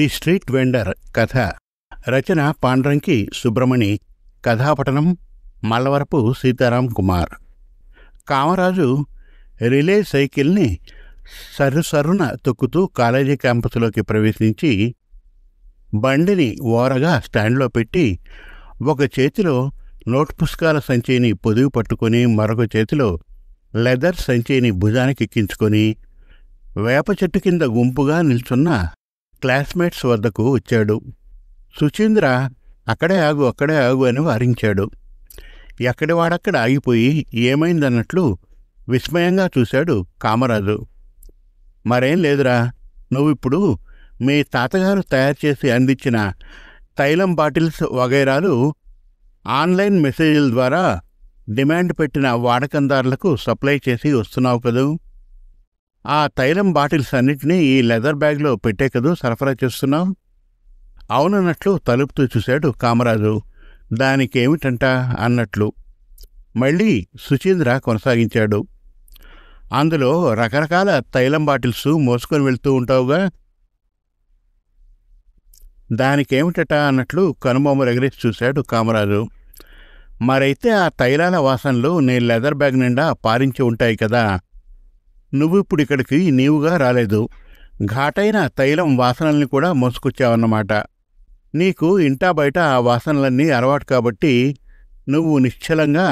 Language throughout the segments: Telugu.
ది స్ట్రీట్ వెండర్ కథ. రచన పాండ్రంకి సుబ్రమణి. కథాపఠనం మల్లవరపు సీతారాం కుమార్. కామరాజు రిలే సైకిల్ని సర్రున తొక్కుతూ కాలేజీ క్యాంపస్లోకి ప్రవేశించి బండిని ఓరగా స్టాండ్లో పెట్టి ఒక చేతిలో నోట్ పుస్తకాల సంచిని పొదుగు పట్టుకొని మరొక చేతిలో లెదర్ సంచిని భుజానికి ఎక్కించుకొని వేప చెట్టు కింద గుంపుగా నిల్చున్న క్లాస్మేట్స్ వద్దకు వచ్చాడు. సుచీంద్ర అక్కడే ఆగు అని వారించాడు. ఎక్కడివాడక్కడ ఆగిపోయి ఏమైందన్నట్లు విస్మయంగా చూశాడు కామరాజు. మరేం లేదురా, నువ్విప్పుడు మీ తాతగారు తయారు చేసి అందించిన తైలం బాటిల్స్ వగైరాలు ఆన్లైన్ మెసేజ్ల ద్వారా డిమాండ్ పెట్టిన వాడకందారులకు సప్లై చేసి వస్తున్నావు కదూ. ఆ తైలం బాటిల్స్ అన్నిటినీ ఈ లెదర్ బ్యాగ్లో పెట్టే కదూ సరఫరా చేస్తున్నావు? అవునన్నట్లు తలుపుతూ చూశాడు కామరాజు. దానికేమిటంట అన్నట్లు. మళ్ళీ సుచీంద్ర కొనసాగించాడు. అందులో రకరకాల తైలం బాటిల్స్ మోసుకొని వెళ్తూ ఉంటావుగా, దానికేమిటట అన్నట్లు కనుబొమ్మలు ఎగరేసి చూశాడు కామరాజు. మరైతే ఆ తైలాల వాసనలు నీ లెదర్ బ్యాగ్ నిండా పారించి ఉంటాయి కదా. నువ్విప్పుడు ఇక్కడికి నీవుగా రాలేదు, ఘాటైన తైలం వాసనల్ని కూడా మోసుకొచ్చావన్నమాట. నీకు ఇంటా బయట ఆ వాసనలన్నీ అలవాటు కాబట్టి నువ్వు నిశ్చలంగా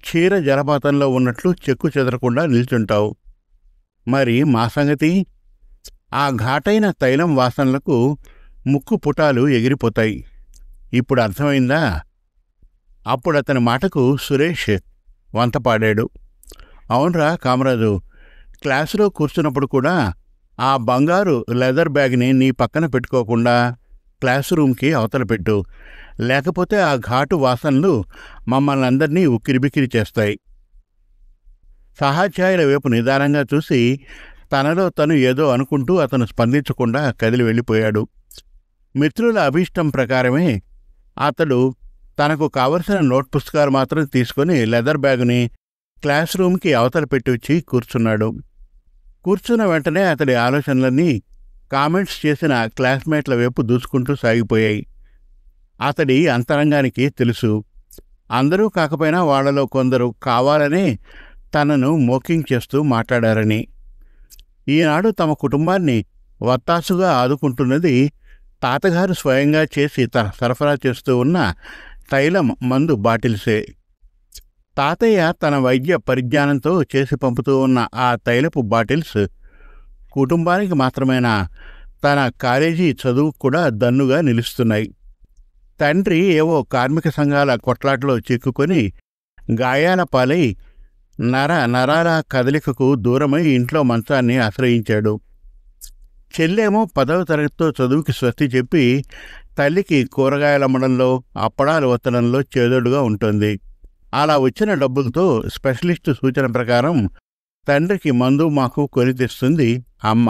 క్షీర జలపాతంలో ఉన్నట్లు చెక్కు చెదరకుండా నిల్చుంటావు. మరి మా సంగతి? ఆ ఘాటైన తైలం వాసనలకు ముక్కు పుటాలు ఎగిరిపోతాయి. ఇప్పుడు అర్థమైందా? అప్పుడు అతని మాటకు సురేష్ వంతపాడాడు. అవునరా కామరాజు, క్లాసులో కూర్చున్నప్పుడు కూడా ఆ బంగారు లెదర్ బ్యాగ్ని నీ పక్కన పెట్టుకోకుండా క్లాస్ రూమ్కి అవతల పెట్టు, లేకపోతే ఆ ఘాటు వాసనలు మమ్మల్ని అందరినీ ఉక్కిరిబిక్కిరి చేస్తాయి. సహాధ్యాయుల వైపు నిదానంగా చూసి తనలో తను ఏదో అనుకుంటూ అతను స్పందించకుండా కదిలి వెళ్ళిపోయాడు. మిత్రుల అభీష్టం ప్రకారమే అతడు తనకు కావలసిన నోట్ పుస్తకాలు మాత్రం తీసుకొని లెదర్ బ్యాగుని క్లాస్ రూమ్కి అవతల పెట్టి వచ్చి కూర్చున్నాడు. కూర్చున్న వెంటనే అతడి ఆలోచనలన్నీ కామెంట్స్ చేసిన క్లాస్మేట్ల వైపు దూసుకుంటూ సాగిపోయాయి. అతడి అంతరంగానికి తెలుసు, అందరూ కాకపోయినా వాళ్లలో కొందరు కావాలనే తనను మోకింగ్ చేస్తూ మాట్లాడారని. ఈనాడు తమ కుటుంబాన్ని వత్తాసుగా ఆదుకుంటున్నది తాతగారు స్వయంగా చేసి సరఫరా చేస్తూ ఉన్న తైలం మందు బాటిల్సే. తాతయ్య తన వైద్య పరిజ్ఞానంతో చేసి పంపుతూ ఉన్న ఆ తైలపు బాటిల్స్ కుటుంబానికి మాత్రమేనా, తన కాలేజీ చదువు కూడా దన్నుగా నిలుస్తున్నాయి. తండ్రి ఏవో కార్మిక సంఘాల కొట్లాటలో చిక్కుకొని గాయాల పాలై నరాల కదలికకు దూరమై ఇంట్లో మంచాన్ని ఆశ్రయించాడు. చెల్లేమో 10వ తరగతితో చదువుకి స్వస్తి చెప్పి తల్లికి కూరగాయలమ్మడంలో అప్పడాలు వత్తడంలో చేదోడుగా ఉంటుంది. అలా వచ్చిన డబ్బులతో స్పెషలిస్టు సూచన ప్రకారం తండ్రికి మందు మాకు కొని తెస్తుంది అమ్మ.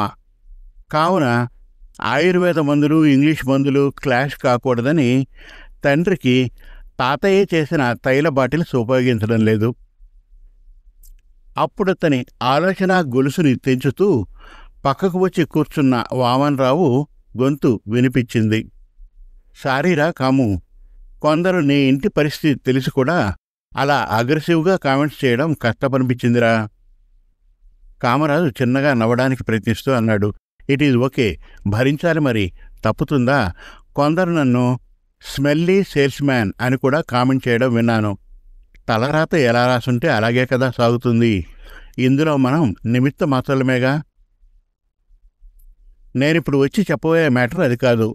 కావున ఆయుర్వేద మందులు ఇంగ్లీష్ మందులు క్లాష్ కాకూడదని తండ్రికి తాతయ్య చేసిన తైల బాటిల్స్ ఉపయోగించడం లేదు. అప్పుడతని ఆలోచన గొలుసుని తెంచుతూ పక్కకు వచ్చి కూర్చున్న వామన్రావు గొంతు వినిపించింది. సారీరా కాము, కొందరు నీ ఇంటి పరిస్థితి తెలిసి కూడా అలా అగ్రెసివ్గా కామెంట్స్ చేయడం కష్టపనిపించిందిరా. కామరాజు చిన్నగా నవ్వడానికి ప్రయత్నిస్తూ అన్నాడు. ఇట్ ఈజ్ ఓకే, భరించాలి, మరి తప్పుతుందా? కొందరు నన్ను స్మెల్లీ సేల్స్ మ్యాన్ అని కూడా కామెంట్ చేయడం విన్నాను. తలరాత ఎలా రాసుంటే అలాగే కదా సాగుతుంది. ఇందులో మనం నిమిత్త మాత్రమేగా. నేనిప్పుడు వచ్చి చెప్పబోయే మ్యాటర్ అది కాదు,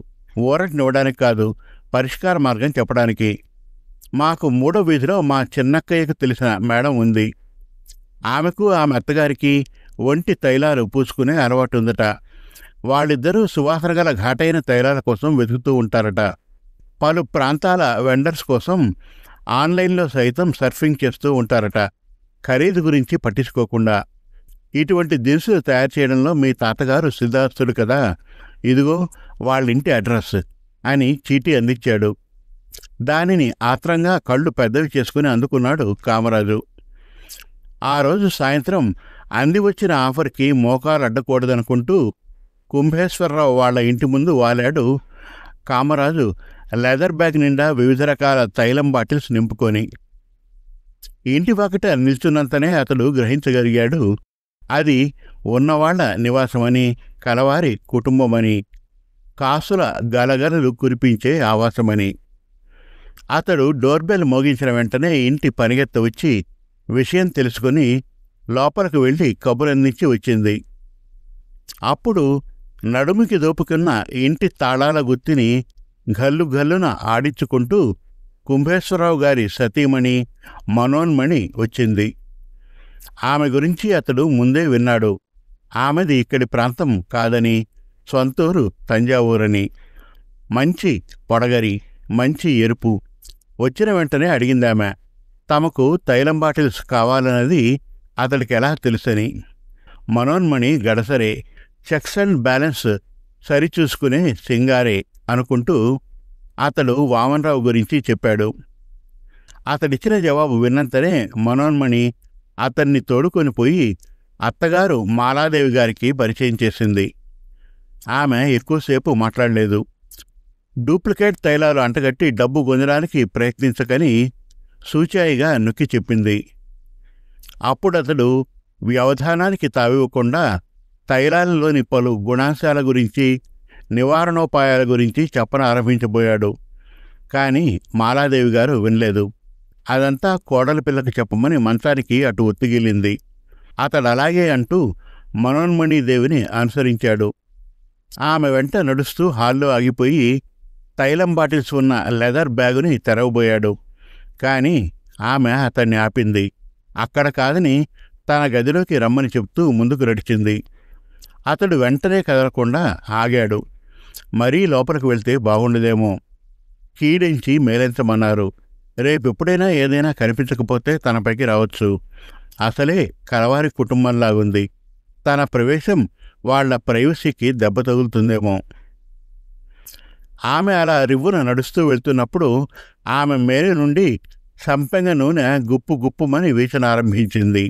ఊరటనివ్వడానికి కాదు, పరిష్కార మార్గం చెప్పడానికి. మాకు 3వ వీధిలో మా చిన్నక్కయ్యకు తెలిసిన మేడం ఉంది. ఆమెకు ఆమె అత్తగారికి ఒంటి తైలాలు పూసుకునే అలవాటు ఉందట. వాళ్ళిద్దరూ సువాసన గల ఘాటైన తైలాల కోసం వెతుకుతూ ఉంటారట. పలు ప్రాంతాల వెండర్స్ కోసం ఆన్లైన్లో సైతం సర్ఫింగ్ చేస్తూ ఉంటారట, ఖరీదు గురించి పట్టించుకోకుండా. ఇటువంటి దినుసులు తయారు చేయడంలో మీ తాతగారు సిద్ధార్థుడు కదా. ఇదిగో వాళ్ళింటి అడ్రస్ అని చీటీ అందించాడు. దానిని ఆత్రంగా కళ్ళు పెద్దవి చేసుకుని అందుకున్నాడు కామరాజు. ఆ రోజు సాయంత్రం అంది వచ్చిన ఆఫర్కి మోకాలు అడ్డకూడదనుకుంటూ కుంభేశ్వరరావు వాళ్ళ ఇంటి ముందు వాలాడు కామరాజు లెదర్ బ్యాగ్ నిండా వివిధ రకాల తైలం బాటిల్స్ నింపుకొని. ఇంటి వాకిట నిల్చున్నంతనే అతడు గ్రహించగలిగాడు అది ఉన్నవాళ్ల నివాసమని, కలవారి కుటుంబమని, కాసుల గలగలలు కురిపించే ఆవాసమని. అతడు డోర్బెల్ మోగించిన వెంటనే ఇంటి పనిగెత్త వచ్చి విషయం తెలుసుకుని లోపలికి వెళ్ళి కబురందించి వచ్చింది. అప్పుడు నడుముకి దోపుకున్న ఇంటి తాళాల గుత్తిని గల్లు గల్లున ఆడించుకుంటూ కుంభేశ్వరరావు గారి సతీమణి మనోన్మణి వచ్చింది. ఆమె గురించి అతడు ముందే విన్నాడు. ఆమెది ఇక్కడి ప్రాంతం కాదని, సొంతూరు తంజావూరని. మంచి పొడగరి, మంచి ఎరుపు. వచ్చిన వెంటనే అడిగిందామె తమకు తైలం బాటిల్స్ కావాలన్నది అతడికి ఎలా తెలుసని. Manonmani గడసరే, checks and balance సరిచూసుకునే Singharoy అనుకుంటూ అతడు వామనరావు గురించి చెప్పాడు. అతడిచ్చిన జవాబు విన్నంతనే మనోన్మణి అతన్ని తోడుకొని పోయి అత్తగారు మాలాదేవి గారికి పరిచయం చేసింది. ఆమె ఎక్కువసేపు మాట్లాడలేదు. డూప్లికేట్ తైలాలు అంటగట్టి డబ్బు పొందడానికి ప్రయత్నించకని సూచాయిగా నొక్కి చెప్పింది. అప్పుడతడు వ్యవధానానికి తావివ్వకుండా తైలాలలోని పలు గుణాంశాల గురించి, నివారణోపాయాల గురించి చెప్పన ఆరంభించబోయాడు. కానీ మాలాదేవి గారు వినలేదు. అదంతా కోడల పిల్లకు చెప్పమని మంచానికి అటు ఒత్తిగిలింది. అతడు అలాగే అంటూ మనోన్మణీదేవిని అనుసరించాడు. ఆమె వెంట నడుస్తూ హాల్లో ఆగిపోయి తైలం బాటిల్స్ ఉన్న లెదర్ బ్యాగుని తెరవబోయాడు. కానీ ఆమె అతన్ని ఆపింది. అక్కడ కాదని తన గదిలోకి రమ్మని చెప్తూ ముందుకు నడిచింది. అతడు వెంటనే కదలకుండా ఆగాడు. మరీ లోపలికి వెళ్తే బాగుండదేమో. కీడించి మేలెంచమన్నారు. రేపెప్పుడైనా ఏదైనా కనిపించకపోతే తనపైకి రావచ్చు. అసలే కలవారి కుటుంబంలాగుంది. తన ప్రవేశం వాళ్ల ప్రైవసీకి దెబ్బ తగులుతుందేమో. ఆమె అలా రివ్వున నడుస్తూ వెళ్తున్నప్పుడు ఆమె మేలు నుండి సంపెంగ నూనె గుప్పు గుప్పుమని వీచనారంభించింది.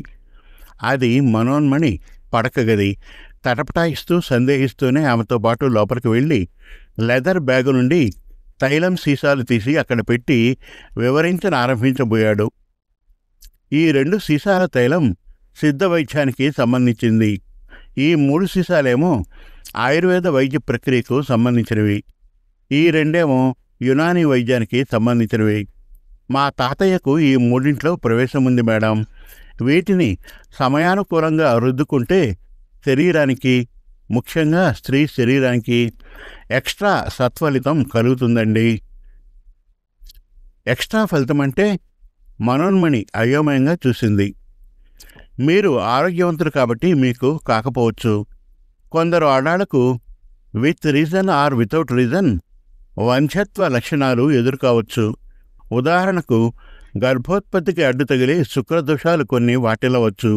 అది మనోన్మణి పడక గది. తటపటాయిస్తూ సందేహిస్తూనే ఆమెతో పాటు లోపలికి వెళ్ళి లెదర్ బ్యాగు నుండి తైలం సీసాలు తీసి అక్కడ పెట్టి వివరించనారంభించబోయాడు. ఈ 2 సీసాల తైలం సిద్ధ వైద్యానికి సంబంధించింది. ఈ 3 సీసాలేమో ఆయుర్వేద వైద్య ప్రక్రియకు సంబంధించినవి. ఈ 2 యునానీ వైద్యానికి సంబంధించినవి. మా తాతయ్యకు ఈ 3 ప్రవేశం ఉంది మేడం. వీటిని సమయానుకూలంగా రుద్దుకుంటే శరీరానికి, ముఖ్యంగా స్త్రీ శరీరానికి ఎక్స్ట్రా సత్ఫలితం కలుగుతుందండి. ఎక్స్ట్రా ఫలితం అంటే? మనోన్మణి అయోమయంగా చూసింది. మీరు ఆరోగ్యవంతులు కాబట్టి మీకు కాకపోవచ్చు. కొందరు ఆడాళ్లకు with reason or without reason వంధ్యత్వ లక్షణాలు ఎదుర్కోవచ్చు. ఉదాహరణకు గర్భోత్పత్తికి అడ్డు తగిలి శుక్రదోషాలు కొన్ని వాటిల్లవచ్చు.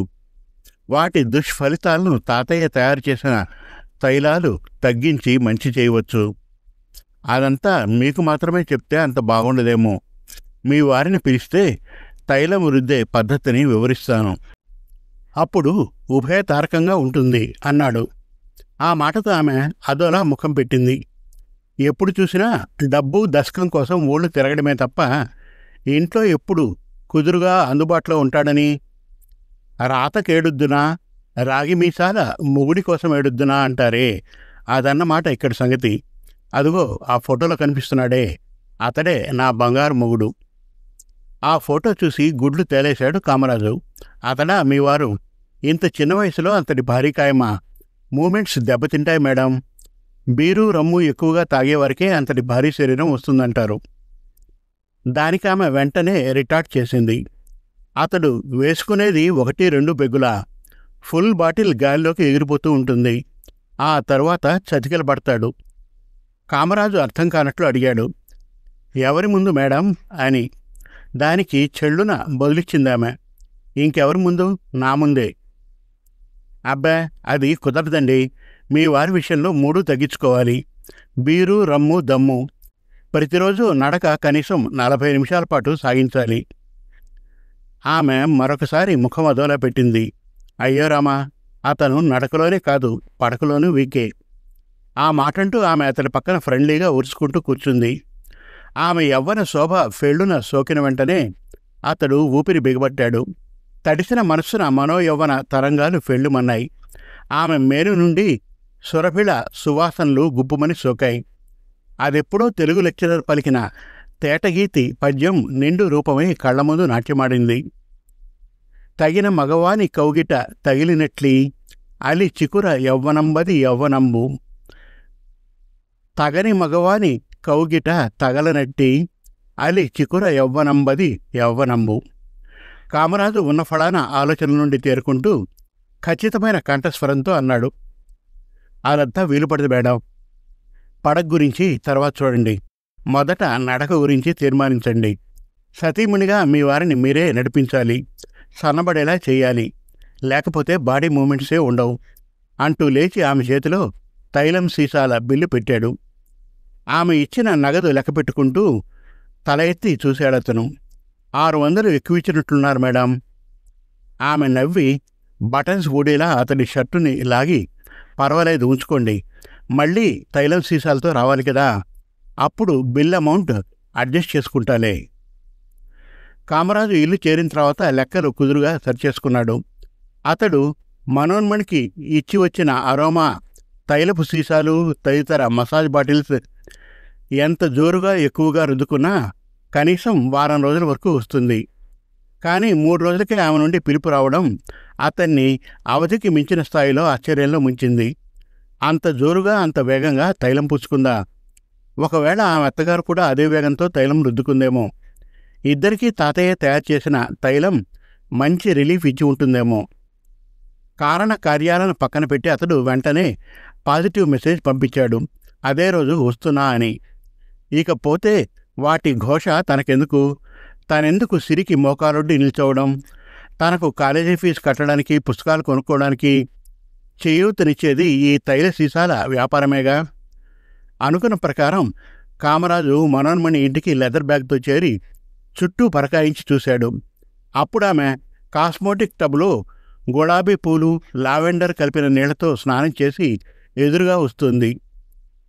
వాటి దుష్ఫలితాలను తాతయ్య తయారు చేసిన తైలాలు తగ్గించి మంచి చేయవచ్చు. అదంతా మీకు మాత్రమే చెప్తే అంత బాగుండదేమో. మీ వారిని పిలిస్తే తైలం రుద్దే పద్ధతిని వివరిస్తాను. అప్పుడు ఉభయతారకంగా ఉంటుంది అన్నాడు. ఆ మాటతో ఆమె అదోలా ముఖం పెట్టింది. ఎప్పుడు చూసినా డబ్బు దశకం కోసం ఊళ్ళు తిరగడమే తప్ప ఇంట్లో ఎప్పుడు కుదురుగా అందుబాటులో ఉంటాడని, రాతకేడుద్దునా రాగి మీసాల మొగుడి కోసం ఏడుద్దునా అంటారే, అదన్నమాట ఇక్కడి సంగతి. అదుగో ఆ ఫోటోలో కనిపిస్తున్నాడే, అతడే నా బంగారు మొగుడు. ఆ ఫోటో చూసి గుడ్లు తేలేశాడు కామరాజు. అతడా మీ వారు? ఇంత చిన్న వయసులో అంతటి భారీకాయమా? మూమెంట్స్ దెబ్బతింటాయి మేడం. బీరు రమ్ము ఎక్కువగా తాగేవారికే అంతటి భారీ శరీరం వస్తుందంటారు. దానికామె వెంటనే రిటార్ట్ చేసింది. అతడు వేసుకునేది 1-2 పెగ్గులా. ఫుల్ బాటిల్ గాలిలోకి ఎగిరిపోతూ ఉంటుంది. ఆ తరువాత చతికిల పడతాడు. కామరాజు అర్థం కానట్లు అడిగాడు, ఎవరి ముందు మేడం అని. దానికి చెళ్ళున బదులిచ్చిందామె, ఇంకెవరి ముందు? నా ముందే. అబ్బా, అది కుదరదండి. మీ వారి విషయంలో 3 తగ్గించుకోవాలి. బీరు రమ్ము దమ్ము. ప్రతిరోజు నడక కనీసం 40 నిమిషాల పాటు సాగించాలి. ఆమె మరొకసారి ముఖం అదోలా పెట్టింది. అయ్యో రామా, అతను నడకలోనే కాదు పడకలోనూ వీకే. ఆ మాటంటూ ఆమె అతడి పక్కన ఫ్రెండ్లీగా ఉరుచుకుంటూ కూర్చుంది. ఆమె యవ్వన శోభ ఫెళ్ళున సోకిన వెంటనే అతడు ఊపిరి బిగబట్టాడు. తడిసిన మనస్సున మనోయవ్వన తరంగాలు ఫెళ్ళుమన్నాయి. ఆమె మేలు నుండి సురభిళ సువాసనలు గుప్పుమని సోకాయి. అదెప్పుడో తెలుగు లెక్చరర్ పలికిన తేటగీతి పద్యం నిండు రూపమై కళ్ల ముందు నాట్యమాడింది. తగిన మగవాని కౌగిట తగిలినట్లీ అలి చికుర యవ్వనంబది యవ్వనంబు, తగని మగవాని కౌగిట తగలనట్టి అలి చికుర యవ్వనంబది యవ్వనంబు. కామరాజు ఉన్న ఫలాన ఆలోచన నుండి తేరుకుంటూ ఖచ్చితమైన కంఠస్వరంతో అన్నాడు, అదంతా వీలుపడదు మేడం. పడగ గురించి తర్వాత చూడండి. మొదట నడక గురించి తీర్మానించండి. సతీమునిగా మీ వారిని మీరే నడిపించాలి, సన్నబడేలా చేయాలి, లేకపోతే బాడీ మూమెంట్సే ఉండవు అంటూ లేచి ఆమె చేతిలో తైలం సీసాల బిల్లు పెట్టాడు. ఆమె ఇచ్చిన నగదు లెక్క పెట్టుకుంటూ తల ఎత్తి చూశాడతను. 600 ఎక్కువిచ్చినట్లున్నారు మేడం. ఆమె నవ్వి బటన్స్ ఊడేలా అతడి షర్టుని లాగి, పర్వాలేదు ఉంచుకోండి, మళ్ళీ తైలం సీసాలతో రావాలి కదా, అప్పుడు బిల్ అమౌంట్ అడ్జస్ట్ చేసుకుంటాలే. కామరాజు ఇల్లు చేరిన తర్వాత లెక్కలు కుదురుగా సరిచేసుకున్నాడు. అతడు మనోన్మణికి ఇచ్చి వచ్చిన అరోమా తైలపు సీసాలు తదితర మసాజ్ బాటిల్స్ ఎంత జోరుగా ఎక్కువగా రుద్దుకున్నా కనీసం వారం రోజుల వరకు వస్తుంది. కానీ 3 రోజులకే ఆమె నుండి పిలుపు రావడం అతన్ని అవధికి మించిన స్థాయిలో ఆశ్చర్యంలో ముంచింది. అంత జోరుగా అంత వేగంగా తైలం పుచ్చుకుందా? ఒకవేళ ఆమె అత్తగారు కూడా అదే వేగంతో తైలం రుద్దుకుందేమో. ఇద్దరికీ తాతయ్య తయారు చేసిన తైలం మంచి రిలీఫ్ ఇచ్చి ఉంటుందేమో. కారణ కార్యాలను పక్కన పెట్టి అతడు వెంటనే పాజిటివ్ మెసేజ్ పంపించాడు, అదే రోజు వస్తున్నా అని. ఇకపోతే వాటి ఘోష తనకెందుకు? తనెందుకు సిరికి మోకాలొడ్డి నిల్చోవడం? తనకు కాలేజీ ఫీజు కట్టడానికి, పుస్తకాలు కొనుక్కోవడానికి చేయూతనిచ్చేది ఈ తైల సీసాల వ్యాపారమేగా. అనుకున్న ప్రకారం కామరాజు మనోన్మణి ఇంటికి లెదర్ బ్యాగ్తో చేరి చుట్టూ పరకాయించి చూశాడు. అప్పుడామె కాస్మోటిక్ టబ్లో గులాబీ పూలు, లావెండర్ కలిపిన నీళ్లతో స్నానం చేసి ఎదురుగా వస్తుంది.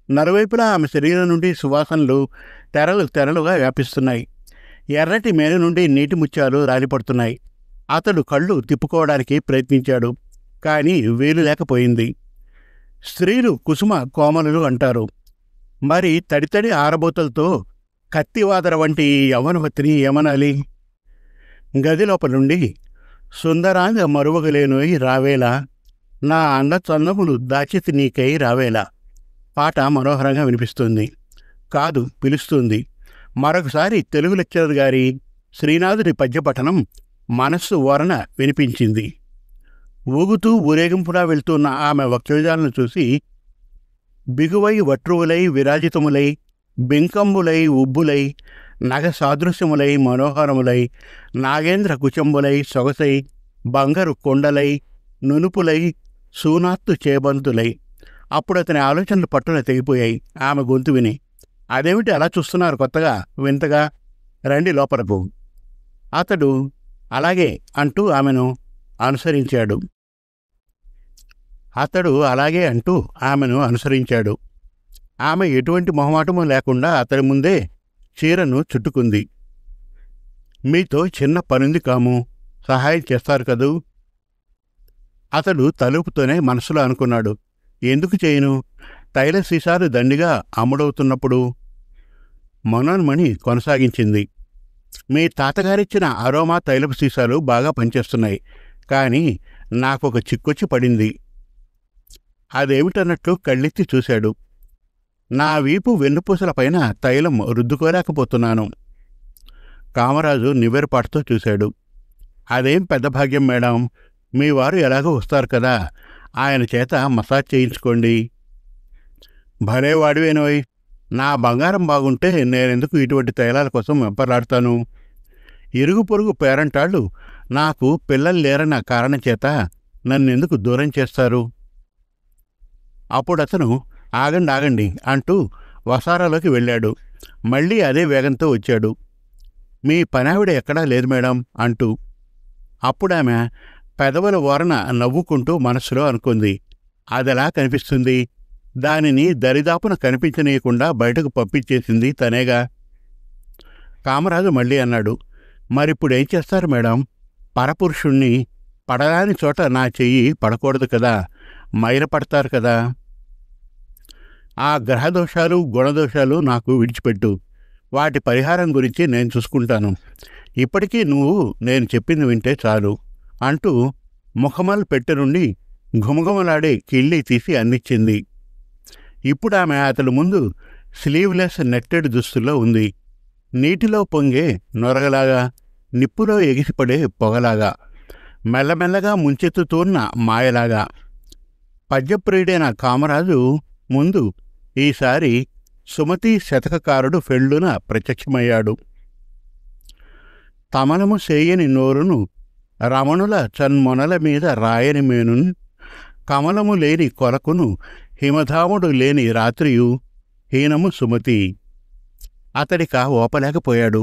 నలువైపులా ఆమె శరీరం నుండి సువాసనలు తెరలు తెరలుగా వ్యాపిస్తున్నాయి. ఎర్రటి మేను నుండి నీటి ముత్యాలు రాలిపడుతున్నాయి. అతడు కళ్ళు తిప్పుకోవడానికి ప్రయత్నించాడు, కానీ వీలు లేకపోయింది. స్త్రీలు కుసుమ కోమలులు అంటారు. మరి తడితడి ఆరబోతలతో కత్తివాదర వంటి యవ్వనవతిని ఏమనాలి? గదిలోపల నుండి సుందరాంగ మరువగలేనోయి రావేలా, నా అందచందములు దాచితి నీకై రావేలా పాట మనోహరంగా వినిపిస్తుంది. కాదు, పిలుస్తుంది. మరొకసారి తెలుగు లెక్చరర్ గారి శ్రీనాథుడి పద్యపఠనం మనస్సు ఓరన వినిపించింది. ఊగుతూ ఊరేగింపులా వెళ్తున్న ఆమె వక్షోజాలను చూసి బిగువై వట్రువులై విరాజితములై బింకంబులై ఉబ్బులై నగ సాదృశ్యములై మనోహరములై నాగేంద్ర కుచంబులై సొగసై బంగారు కొండలై నునుపులై సూనాత్తు చేబంతులై. అప్పుడు అతని ఆలోచనలు పట్టున తెగిపోయాయి. ఆమె గొంతు విని, అదేమిటి అలా చూస్తున్నారు కొత్తగా వింతగా, రండి లోపలకు. అతడు అలాగే అంటూ ఆమెను అనుసరించాడు. ఆమె ఎటువంటి మొహమాటము లేకుండా అతడి ముందే చీరను చుట్టుకుంది. మీతో చిన్న పనుంది కాము, సహాయం చేస్తారు కదూ? అతడు తలుపుతోనే మనసులో అనుకున్నాడు, ఎందుకు చేయను, తైల సీసాలు దండిగా అమ్ముడవుతున్నప్పుడు. మనోన్మణి కొనసాగించింది, మీ తాతగారిచ్చిన అరోమా తైలపు సీసాలు బాగా పనిచేస్తున్నాయి, కానీ నాకొక చిక్కొచ్చి పడింది. అదేమిటన్నట్లు కళ్ళెత్తి చూశాడు. నా వీపు వెన్నుపూసల పైన తైలం రుద్దుకోలేకపోతున్నాను. కామరాజు నివ్వెరపాటుతో చూశాడు. అదేం పెద్ద భాగ్యం మేడం, మీ వారు ఎలాగో వస్తారు కదా, ఆయన చేత మసాజ్ చేయించుకోండి. భలేవాడివేనోయ్, నా బంగారం బాగుంటే నేనెందుకు ఇటువంటి తైలాల కోసం వెంపర్లాడతాను? ఇరుగు పొరుగు పేరంటాళ్ళు నాకు పిల్లలు లేరన్న కారణం చేత నన్నెందుకు దూరం చేస్తారు? అప్పుడతను ఆగండి అంటూ వసారాలోకి వెళ్ళాడు. మళ్ళీ అదే వేగంతో వచ్చాడు. మీ పనావిడ ఎక్కడా లేదు మేడం అంటూ. అప్పుడామె పెదవుల ఓరన నవ్వుకుంటూ మనస్సులో అనుకుంది, అదెలా కనిపిస్తుంది? దానిని దరిదాపున కనిపించనీయకుండా బయటకు పంపించేసింది తనేగా. కామరాజు మళ్ళీ అన్నాడు, మరిప్పుడేం చేస్తారు మేడం? పరపురుషుణ్ణి పడరాని చోట నా చెయ్యి పడకూడదు కదా, మైల పడతారు కదా. ఆ గ్రహదోషాలు గుణదోషాలు నాకు విడిచిపెట్టు, వాటి పరిహారం గురించి నేను చూసుకుంటాను. ఇప్పటికీ నువ్వు నేను చెప్పింది వింటే చాలు అంటూ ముఖమల్ పెట్టె నుండి ఘుమఘుమలాడే కిళ్ళి తీసి అందించింది. ఇప్పుడు ఆమె అతడి ముందు స్లీవ్లెస్ నెట్టెడ్ దుస్తుల్లో ఉంది. నీటిలో పొంగే నొరగలాగా, నిప్పులో ఎగిసిపడే పొగలాగా, మెల్లమెల్లగా ముంచెత్తుతూన్న మాయలాగా. పద్యప్రియుడైన కామరాజు ముందు ఈసారి సుమతి శతకకారుడు ఫెళ్ళున ప్రత్యక్షమయ్యాడు. తమనము సేయని నోరును రమణుల చన్మొనల మీద రాయని మేనున్, కమలము లేని కొలకును హిమధాముడు లేని రాత్రియు హీనము సుమతి. అతడిక ఓపలేకపోయాడు.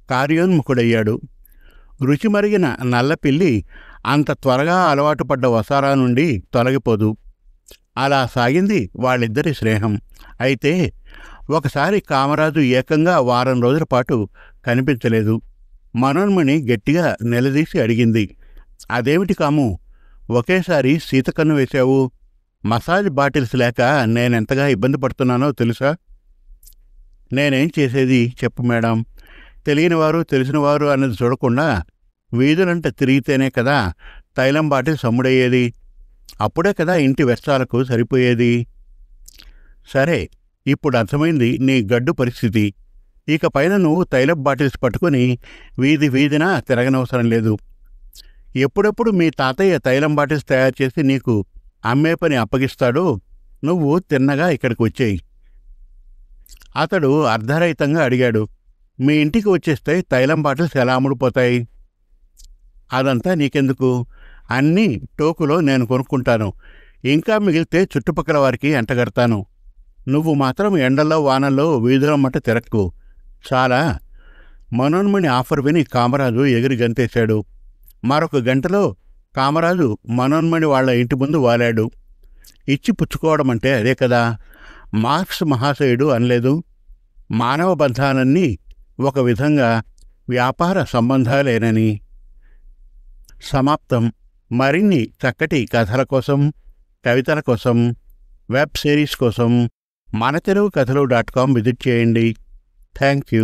కార్యోన్ముఖుడయ్యాడు. రుచిమరిగిన నల్లపిల్లి అంత త్వరగా అలవాటు పడ్డ వసారా నుండి తొలగిపోదు. అలా సాగింది వాళ్ళిద్దరి స్నేహం. అయితే ఒకసారి కామరాజు ఏకంగా వారం రోజుల పాటు కనిపించలేదు. మనోన్మణి గట్టిగా నిలదీసి అడిగింది, అదేమిటి కాము, ఒకేసారి సీతకన్ను వేశావు? మసాజ్ బాటిల్స్ లేక నేనెంతగా ఇబ్బంది పడుతున్నానో తెలుసా? నేనేం చేసేది చెప్పు మేడం. తెలియనివారు తెలిసినవారు అన్నది చూడకుండా వీధులంట తిరిగితేనే కదా తైలం బాటిల్ సమ్ముడయ్యేది. అప్పుడే కదా ఇంటి వెచ్చాలకు సరిపోయేది. సరే, ఇప్పుడు అర్థమైంది నీ గడ్డు పరిస్థితి. ఇక పైన నువ్వు తైలం బాటిల్స్ పట్టుకుని వీధి వీధినా తిరగనవసరం లేదు. ఎప్పుడెప్పుడు మీ తాతయ్య తైలం బాటిల్స్ తయారు చేసి నీకు అమ్మే పని అప్పగిస్తాడో నువ్వు తిన్నగా ఇక్కడికి వచ్చేయి. అతడు అర్ధరహితంగా అడిగాడు, మీ ఇంటికి వచ్చేస్తే తైలం బాటిల్స్ ఎలా అమ్ముడుపోతాయి? అదంతా నీకెందుకు, అన్నీ టోకులో నేను కొనుక్కుంటాను. ఇంకా మిగిలితే చుట్టుపక్కల వారికి ఎంటగడతాను. నువ్వు మాత్రం ఎండల్లో వానల్లో వీధులమ్మట తిరక్కు చాలా. మనోన్మణి ఆఫర్ విని కామరాజు ఎగిరి గంతేశాడు. మరొక గంటలో కామరాజు మనోన్మణి వాళ్ల ఇంటి ముందు వాలాడు. ఇచ్చి పుచ్చుకోవడం అంటే అదే కదా. మార్క్స్ మహాశయుడు అనలేదు, మానవ బంధాలన్నీ ఒక విధంగా వ్యాపార సంబంధాలేనని. సమాప్తం. మరిన్ని చక్కటి కథల కోసం, కవితల కోసం, వెబ్ సిరీస్ కోసం మన తెలుగు కథలు.com విజిట్ చేయండి. Thank you.